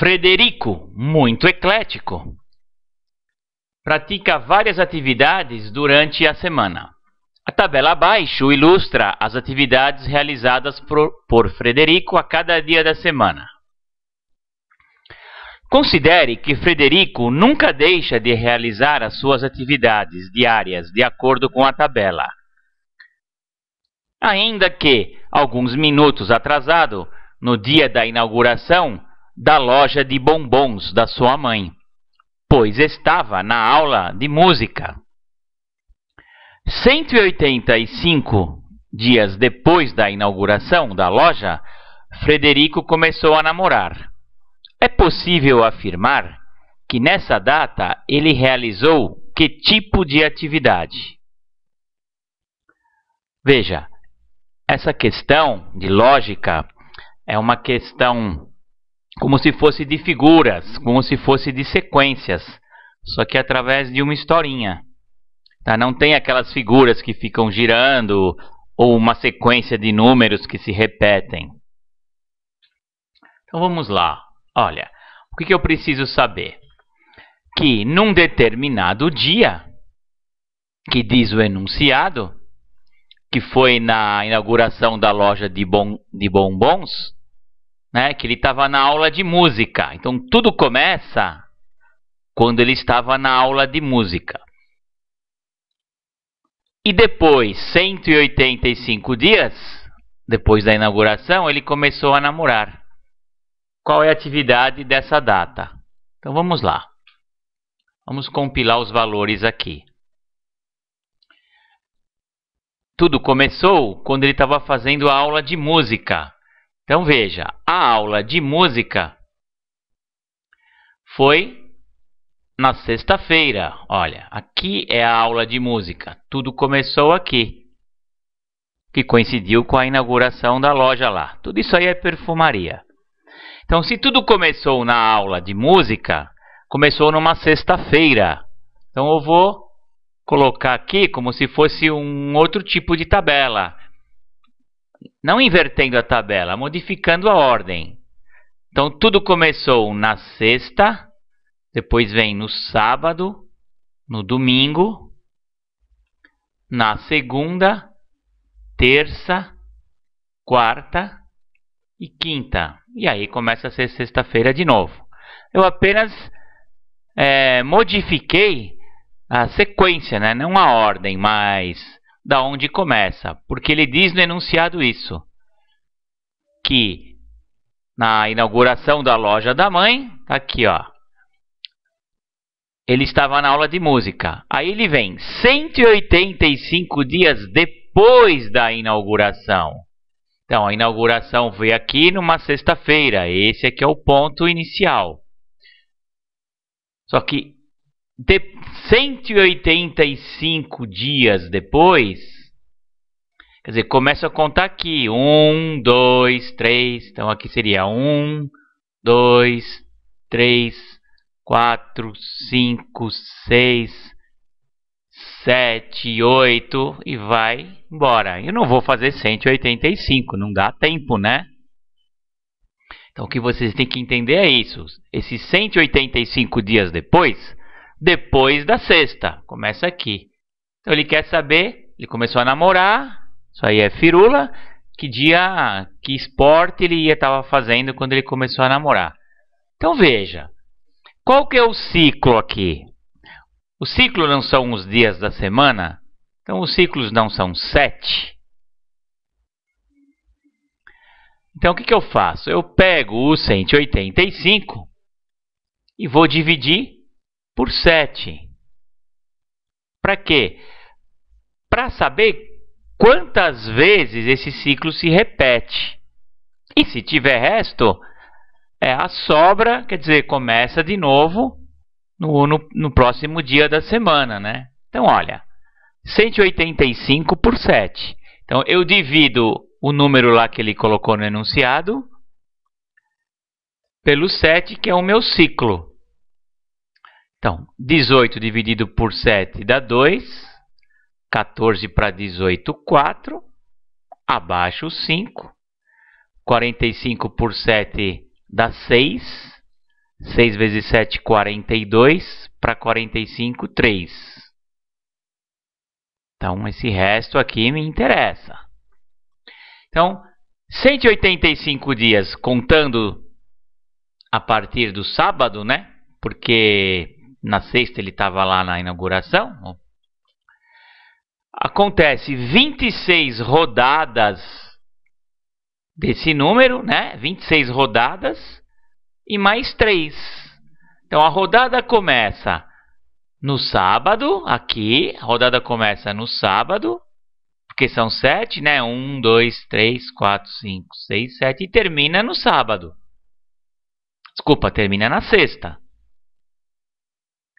Frederico, muito eclético, pratica várias atividades durante a semana. A tabela abaixo ilustra as atividades realizadas por Frederico a cada dia da semana. Considere que Frederico nunca deixa de realizar as suas atividades diárias de acordo com a tabela, ainda que alguns minutos atrasado no dia da inauguração da loja de bombons da sua mãe, pois estava na aula de música. 185 dias depois da inauguração da loja, Frederico começou a namorar. É possível afirmar que nessa data ele realizou que tipo de atividade? Veja, essa questão de lógica é uma questão como se fosse de figuras, como se fosse de sequências, só que através de uma historinha. Tá? Não tem aquelas figuras que ficam girando ou uma sequência de números que se repetem. Então vamos lá. Olha, o que eu preciso saber? Que num determinado dia, que diz o enunciado, que foi na inauguração da loja de bombons, né, que ele estava na aula de música. Então tudo começa quando ele estava na aula de música. E depois, 185 dias, depois da inauguração, ele começou a namorar. Qual é a atividade dessa data? Então vamos lá. Vamos compilar os valores aqui. Tudo começou quando ele estava fazendo a aula de música. Então veja, a aula de música foi na sexta-feira. Olha, aqui é a aula de música. Tudo começou aqui, que coincidiu com a inauguração da loja lá. Tudo isso aí é perfumaria. Então, se tudo começou na aula de música, começou numa sexta-feira. Então, eu vou colocar aqui como se fosse um outro tipo de tabela. Não invertendo a tabela, modificando a ordem. Então, tudo começou na sexta, depois vem no sábado, no domingo, na segunda, terça, quarta e quinta. E aí começa a ser sexta-feira de novo. Eu apenas modifiquei a sequência, né? Não a ordem, mas da onde começa. Porque ele diz no enunciado isso, que na inauguração da loja da mãe, tá aqui, ó, ele estava na aula de música. Aí ele vem 185 dias depois da inauguração. Então, a inauguração veio aqui numa sexta-feira. Esse aqui é o ponto inicial. Só que 185 dias depois, quer dizer, começa a contar aqui. 1, 2, 3. Então, aqui seria 1, 2, 3, 4, 5, 6, 7, 8 e vai embora. Eu não vou fazer 185, não dá tempo, né? Então, o que vocês têm que entender é isso. Esses 185 dias depois da sexta. Começa aqui. Então, ele quer saber, ele começou a namorar, isso aí é firula, que dia, que esporte ele estava fazendo quando ele começou a namorar. Então, veja, qual que é o ciclo aqui? O ciclo não são os dias da semana? Então, os ciclos não são 7? Então, o que eu faço? Eu pego o 185 e vou dividir por 7. Para quê? Para saber quantas vezes esse ciclo se repete. E se tiver resto, a sobra, quer dizer, começa de novo no próximo dia da semana, né? Então, olha, 185 por 7. Então, eu divido o número lá que ele colocou no enunciado pelo 7, que é o meu ciclo. Então, 18 dividido por 7 dá 2. 14 para 18, 4. Abaixo 5. 45 por 7 dá 6. 6 vezes 7, 42. Para 45, 3. Então, esse resto aqui me interessa. Então, 185 dias contando a partir do sábado, né? Porque na sexta ele estava lá na inauguração. Acontece 26 rodadas desse número, né? 26 rodadas e mais 3. Então, a rodada começa no sábado, aqui. A rodada começa no sábado, porque são 7, né? 1, 2, 3, 4, 5, 6, 7. E termina no sábado. Desculpa, termina na sexta.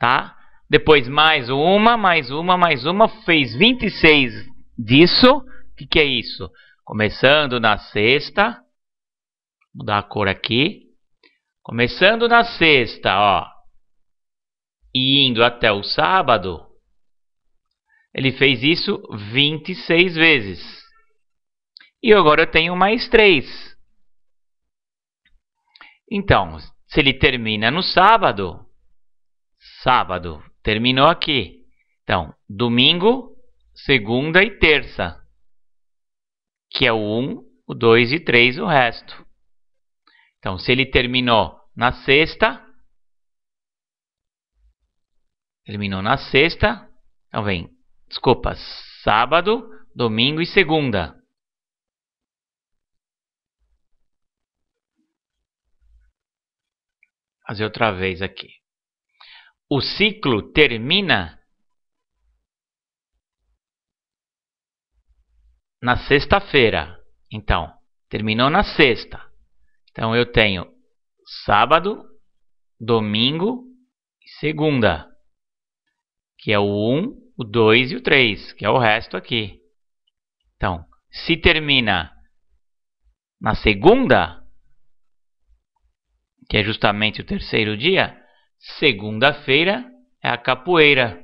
Tá? Depois mais uma, mais uma, mais uma. Fez 26 disso. O que é isso? Começando na sexta. Vou mudar a cor aqui. Começando na sexta, ó. E indo até o sábado. Ele fez isso 26 vezes. E agora eu tenho mais 3. Então, se ele termina no sábado, sábado terminou aqui. Então, domingo, segunda e terça, que é o 1, o 2 e 3, o resto. Então, se ele terminou na sexta, então vem, desculpa, sábado, domingo e segunda. Vou fazer outra vez aqui. O ciclo termina na sexta-feira. Então, terminou na sexta. Então, eu tenho sábado, domingo e segunda, que é o 1, o 2 e o 3, que é o resto aqui. Então, se termina na segunda, que é justamente o terceiro dia, segunda-feira é a capoeira.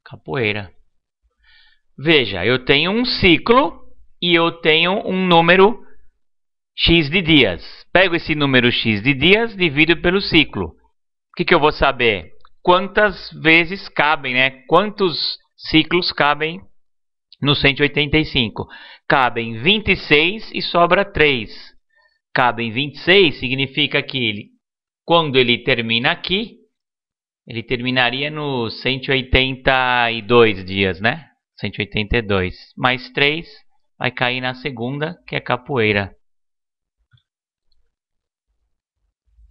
Capoeira. Veja, eu tenho um ciclo e eu tenho um número x de dias. Pego esse número x de dias, divido pelo ciclo. O que eu vou saber? Quantas vezes cabem, né? Quantos ciclos cabem no 185? Cabem 26 e sobra 3. Cabem 26 significa que quando ele termina aqui, ele terminaria nos 182 dias, né? 182. Mais 3 vai cair na segunda, que é capoeira.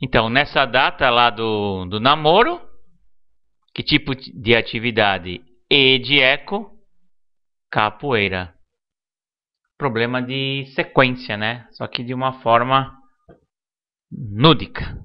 Então, nessa data lá do namoro, que tipo de atividade? E de eco, capoeira. Problema de sequência, né? Só que de uma forma núdica.